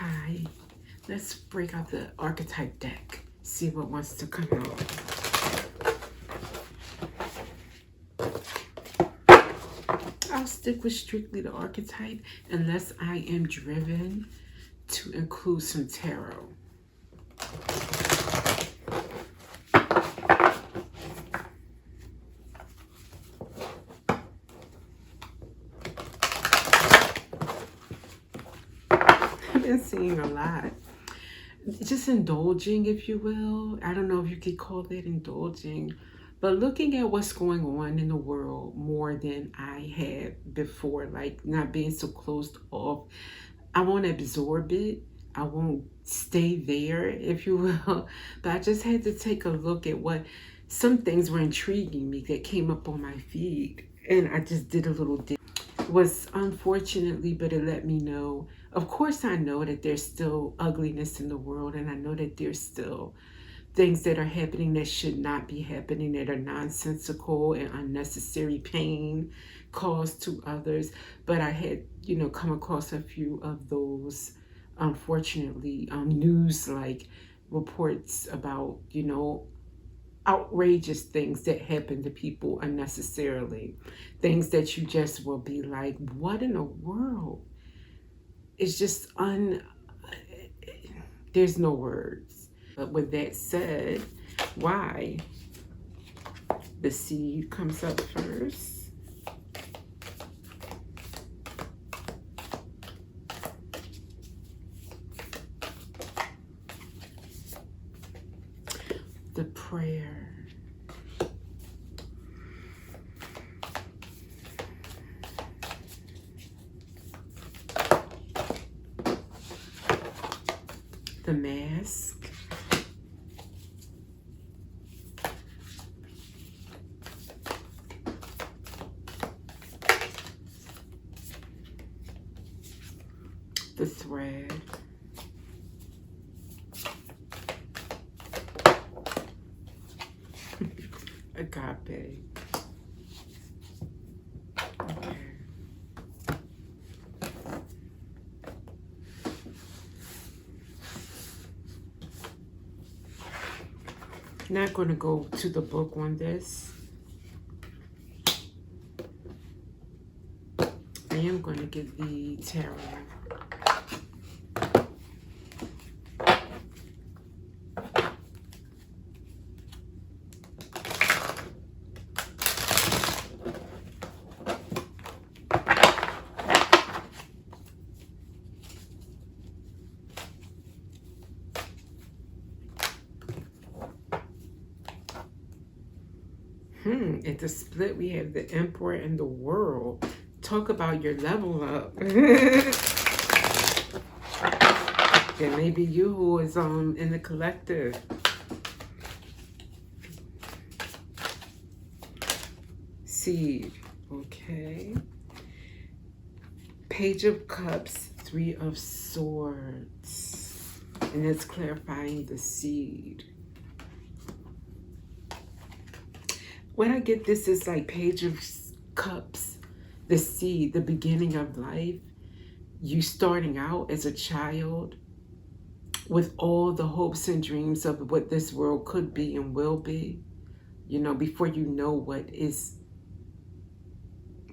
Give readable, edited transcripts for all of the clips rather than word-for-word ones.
Hi, let's break out the archetype deck. See what wants to come out. I'll stick with strictly the archetype unless I am driven to include some tarot. I've been seeing a lot. Just indulging, if you will. I don't know if you could call that indulging, but looking at what's going on in the world more than I had before, like not being so closed off. I won't absorb it. I won't stay there, if you will. But I just had to take a look at what some things were intriguing me that came up on my feed. And I just did a little dig. It was unfortunately, but it let me know. Of course, I know that there's still ugliness in the world, and I know that there's still things that are happening that should not be happening, that are nonsensical and unnecessary pain caused to others. But I had, come across a few of those, unfortunately, news like reports about, outrageous things that happen to people unnecessarily. Things that you just will be like, what in the world? It's just there's no words. But with that said, why? The seed comes up first. The prayer. The mask. The thread. Agape. Okay. Not going to go to the book on this. I am going to get the tarot. At the split, we have the Emperor and the World. Talk about your level up. There may be you who is in the collective. Seed. Okay. Page of Cups, Three of Swords. And it's clarifying the seed. When I get this, it's like Page of Cups, the seed, the beginning of life. You starting out as a child with all the hopes and dreams of what this world could be and will be. Before you know what is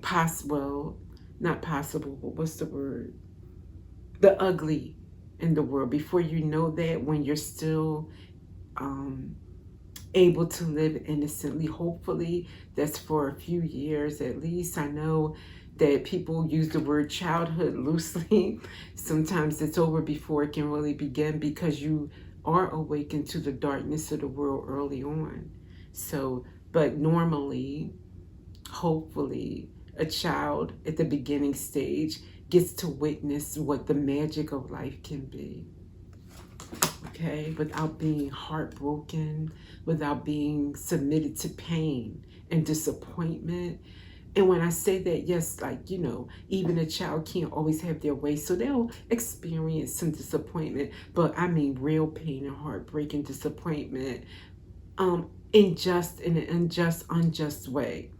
possible, not possible, but what's the word? The ugly in the world. Before you know that, when you're still able to live innocently, hopefully that's for a few years at least. I know that people use the word childhood loosely. Sometimes it's over before it can really begin, because you are awakened to the darkness of the world early on. So, but normally, hopefully, a child at the beginning stage gets to witness what the magic of life can be. Okay, without being heartbroken, without being submitted to pain and disappointment. And when I say that, yes, like, even a child can't always have their way. So they'll experience some disappointment, but I mean real pain and heartbreak and disappointment in an unjust way.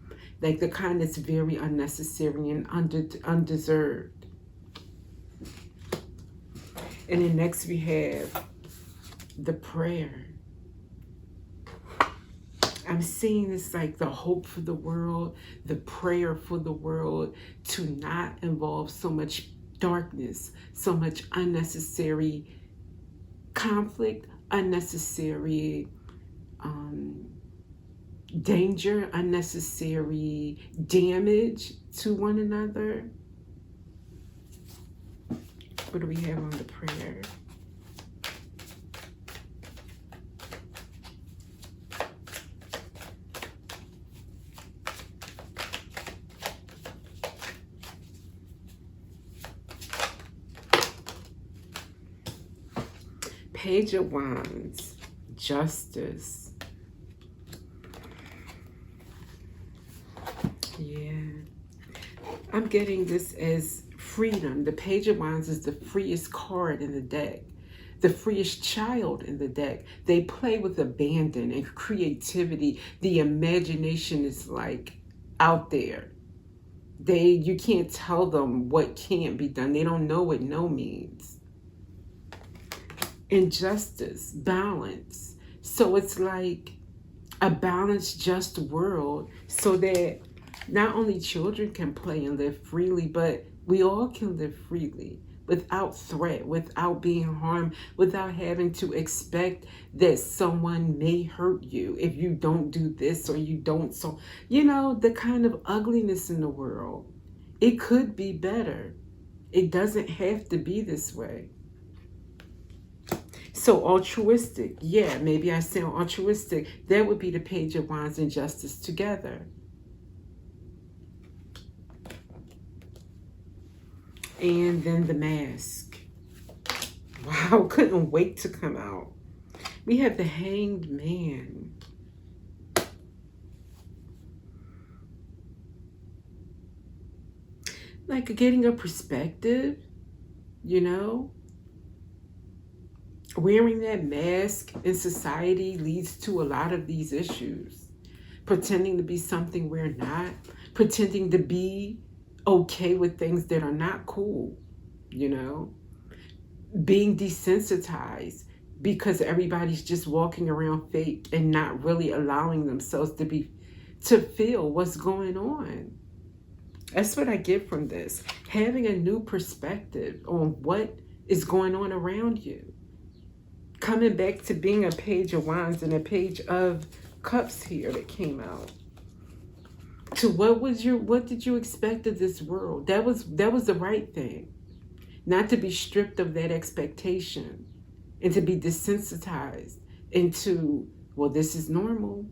Like the kind that's very unnecessary and undeserved. And then next we have the prayer. I'm seeing this like the hope for the world, the prayer for the world, to not involve so much darkness, so much unnecessary conflict, unnecessary danger, unnecessary damage to one another. What do we have on the prayer? Page of Wands, Justice. Yeah. I'm getting this as freedom. The Page of Wands is the freest card in the deck, the freest child in the deck. They play with abandon and creativity. The imagination is like out there. You can't tell them what can't be done. They don't know what no means. Injustice, balance. So it's like a balanced, just world, so that not only children can play and live freely, but we all can live freely without threat, without being harmed, without having to expect that someone may hurt you if you don't do this or you don't. So, you know, the kind of ugliness in the world, it could be better. It doesn't have to be this way. So altruistic, yeah, maybe I sound altruistic. That would be the Page of Wands and Justice together. And then the Mask. Wow, couldn't wait to come out. We have the Hanged Man. Like getting a perspective, you know? Wearing that mask in society leads to a lot of these issues. Pretending to be something we're not. Pretending to be okay with things that are not cool, you know? Being desensitized because everybody's just walking around fake and not really allowing themselves to feel what's going on. That's what I get from this. Having a new perspective on what is going on around you. Coming back to being a Page of Wands and a Page of Cups here that came out. To what did you expect of this world? That was the right thing. Not to be stripped of that expectation and to be desensitized into, well, this is normal.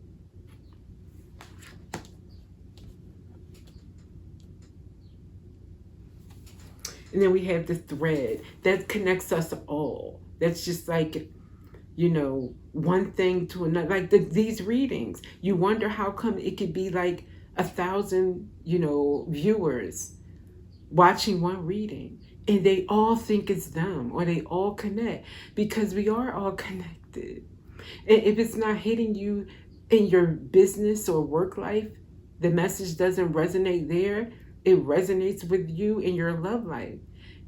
And then we have the thread that connects us all. That's just like, you know, one thing to another. Like these readings, you wonder how come it could be like 1,000, you know, viewers watching one reading and they all think it's them or they all connect, because we are all connected. And if it's not hitting you in your business or work life, the message doesn't resonate there. It resonates with you in your love life.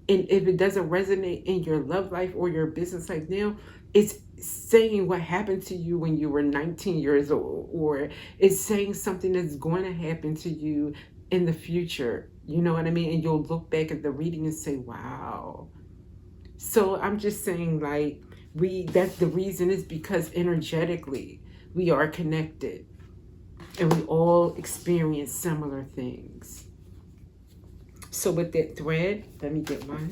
And if it doesn't resonate in your love life or your business life now, it's saying what happened to you when you were 19 years old, or it's saying something that's going to happen to you in the future. You know what I mean? And you'll look back at the reading and say, wow. So I'm just saying, like, that's the reason is because energetically we are connected and we all experience similar things. So with that thread, let me get one.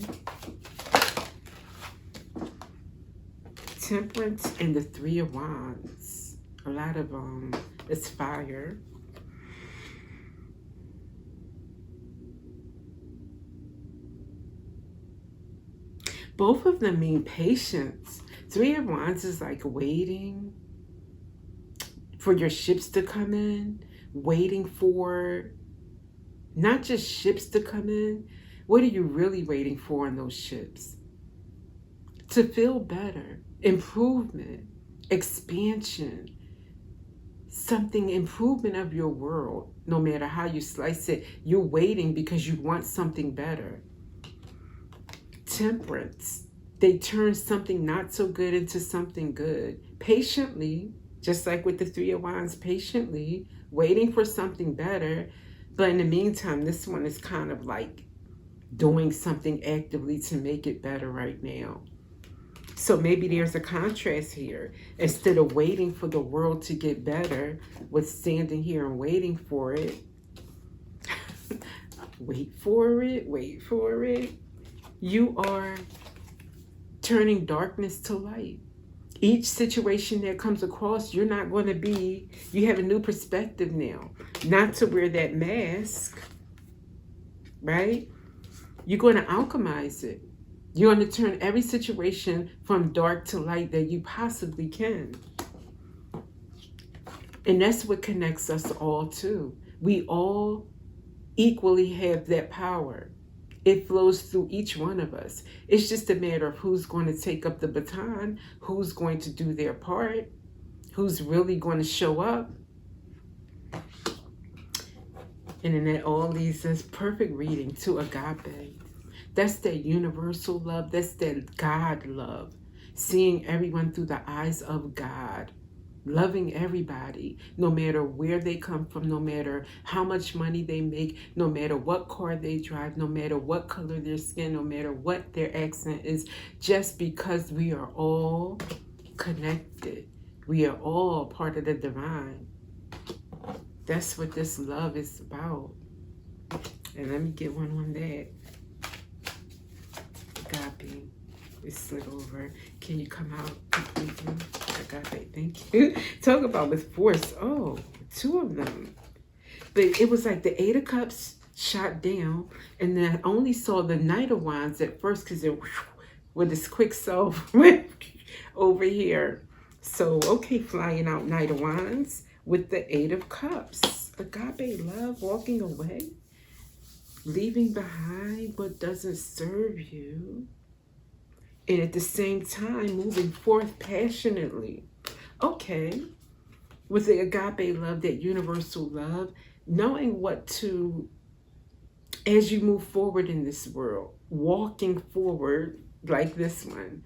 Temperance and the Three of Wands. A lot of it's fire. Both of them mean patience. Three of Wands is like waiting for your ships to come in, waiting for not just ships to come in. What are you really waiting for in those ships? To feel better, improvement, expansion, improvement of your world. No matter how you slice it, you're waiting because you want something better. Temperance. They turn something not so good into something good. Patiently, just like with the Three of Wands, patiently, waiting for something better. But in the meantime, this one is kind of like doing something actively to make it better right now. So maybe there's a contrast here. Instead of waiting for the world to get better, with standing here and waiting for it, wait for it, you are turning darkness to light. Each situation that comes across, you're not going to be, you have a new perspective now. Not to wear that mask, right? You're going to alchemize it. You're going to turn every situation from dark to light that you possibly can. And that's what connects us all too. We all equally have that power. It flows through each one of us. It's just a matter of who's going to take up the baton, who's going to do their part, who's really going to show up. And then that all leads us perfect reading to Agape. That's that universal love. That's that God love. Seeing everyone through the eyes of God. Loving everybody, no matter where they come from, no matter how much money they make, no matter what car they drive, no matter what color their skin, no matter what their accent is, just because we are all connected. We are all part of the divine. That's what this love is about. And let me get one on that. Agape. It slid over. Can you come out completely? Agape, thank you. Talk about with force. Oh, two of them. But it was like the Eight of Cups shot down, and then I only saw the Knight of Wands at first because it with this quick self over here. So, okay, flying out Knight of Wands with the Eight of Cups. Agape love, walking away, leaving behind what doesn't serve you. And at the same time, moving forth passionately. Okay. With the agape love, that universal love, knowing what to, as you move forward in this world, walking forward like this one,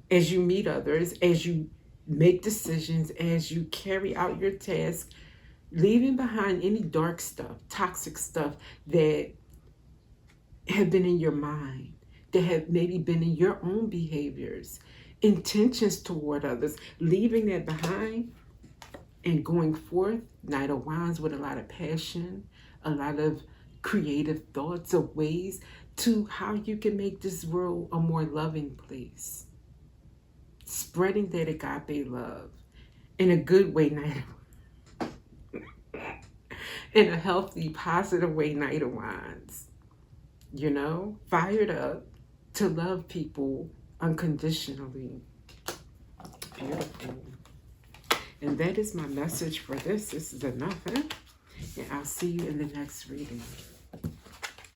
as you meet others, as you make decisions, as you carry out your task, leaving behind any dark stuff, toxic stuff that have been in your mind, that have maybe been in your own behaviors, intentions toward others, leaving that behind and going forth, Knight of Wands, with a lot of passion, a lot of creative thoughts of ways to how you can make this world a more loving place. Spreading that agape love in a good way, Knight of in a healthy, positive way, Knight of Wands. You know, fired up to love people unconditionally. Beautiful. And that is my message for this. This is enough, huh? And I'll see you in the next reading.